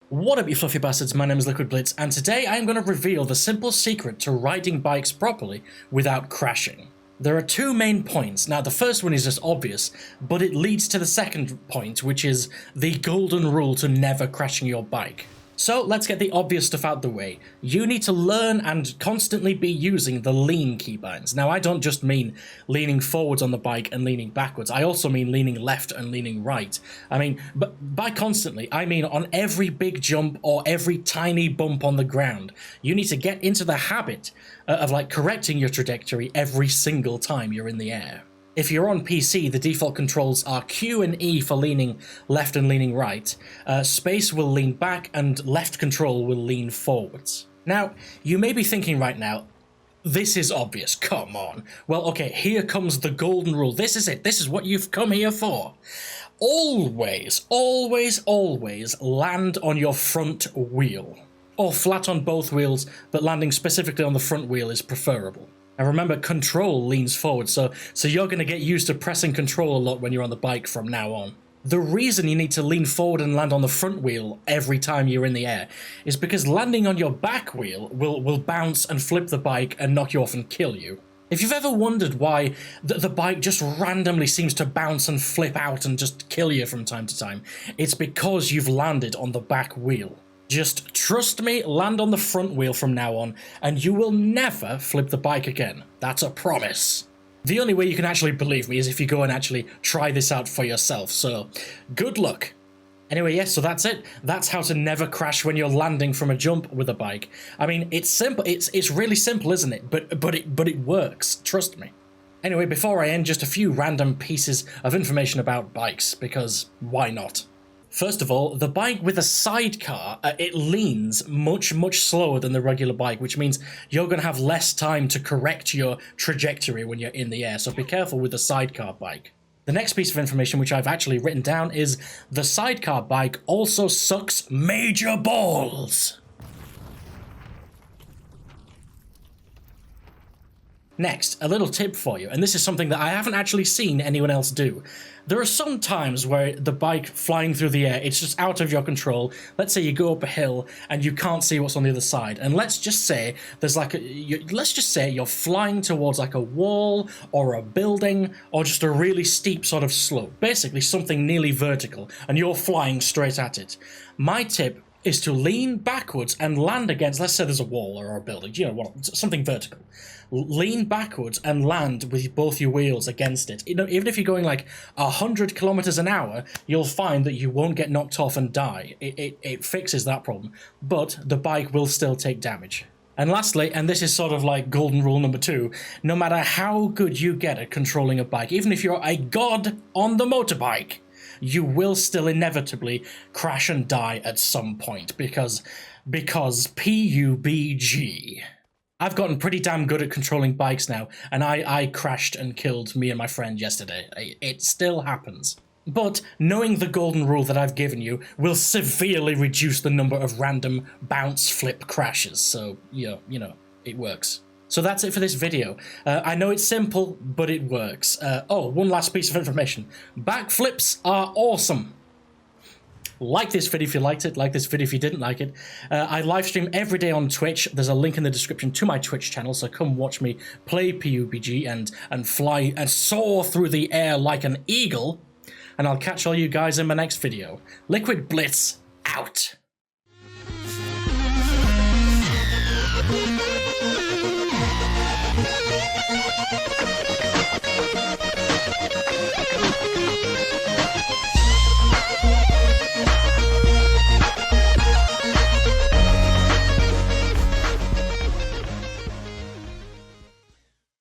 What up, you fluffy bastards? My name is Liquid Blitz, and today I'm going to reveal the simple secret to riding bikes properly without crashing. There are two main points. Now, the first one is just obvious, but it leads to the second point, which is the golden rule to never crashing your bike. So let's get the obvious stuff out the way. You need to learn and constantly be using the lean keybinds. Now, I don't just mean leaning forwards on the bike and leaning backwards. I also mean leaning left and leaning right. But by constantly, I mean on every big jump or every tiny bump on the ground. You need to get into the habit of correcting your trajectory every single time you're in the air. If you're on PC, the default controls are Q and E for leaning left and leaning right, space will lean back, and left control will lean forwards. Now, you may be thinking right now, this is obvious, come on. Well, okay, here comes the golden rule. This is it. This is what you've come here for. Always, always, always land on your front wheel. Or flat on both wheels, but landing specifically on the front wheel is preferable. And remember, control leans forward, so you're going to get used to pressing control a lot when you're on the bike from now on. The reason you need to lean forward and land on the front wheel every time you're in the air is because landing on your back wheel will bounce and flip the bike and knock you off and kill you. If you've ever wondered why the bike just randomly seems to bounce and flip out and just kill you from time to time, it's because you've landed on the back wheel. Just trust me, land on the front wheel from now on, and you will never flip the bike again. That's a promise. The only way you can actually believe me is if you go and actually try this out for yourself, so good luck. Anyway, yes, so that's it. That's how to never crash when you're landing from a jump with a bike. I mean, it's simple. It's really simple, isn't it? But it works. Trust me. Anyway, before I end, just a few random pieces of information about bikes, because why not? First of all, the bike with a sidecar, it leans much slower than the regular bike, which means you're going to have less time to correct your trajectory when you're in the air, so be careful with the sidecar bike. The next piece of information, which I've actually written down, is the sidecar bike also sucks major balls. Next, a little tip for you, and this is something that I haven't actually seen anyone else do. There are some times where the bike flying through the air, it's just out of your control. Let's say you go up a hill and you can't see what's on the other side, and let's just say there's let's just say you're flying towards like a wall or a building or just a really steep sort of slope, basically something nearly vertical, and you're flying straight at it. My tip is to lean backwards and land against, let's say there's a wall or a building, you know what, something vertical. Lean backwards and land with both your wheels against it. You know, even if you're going like 100 kilometers an hour, you'll find that you won't get knocked off and die. It fixes that problem, but the bike will still take damage. And lastly, and this is sort of like golden rule number 2, no matter how good you get at controlling a bike, even if you're a god on the motorbike, you will still inevitably crash and die at some point, because PUBG. I've gotten pretty damn good at controlling bikes now, and I crashed and killed me and my friend yesterday. It still happens. But knowing the golden rule that I've given you will severely reduce the number of random bounce flip crashes, so, you know, it works. So that's it for this video. I know it's simple, but it works. One last piece of information. Backflips are awesome. Like this video if you liked it, like this video if you didn't like it. I live stream every day on Twitch. There's a link in the description to my Twitch channel, so come watch me play PUBG and fly and soar through the air like an eagle. And I'll catch all you guys in my next video. Liquid Blitz, out.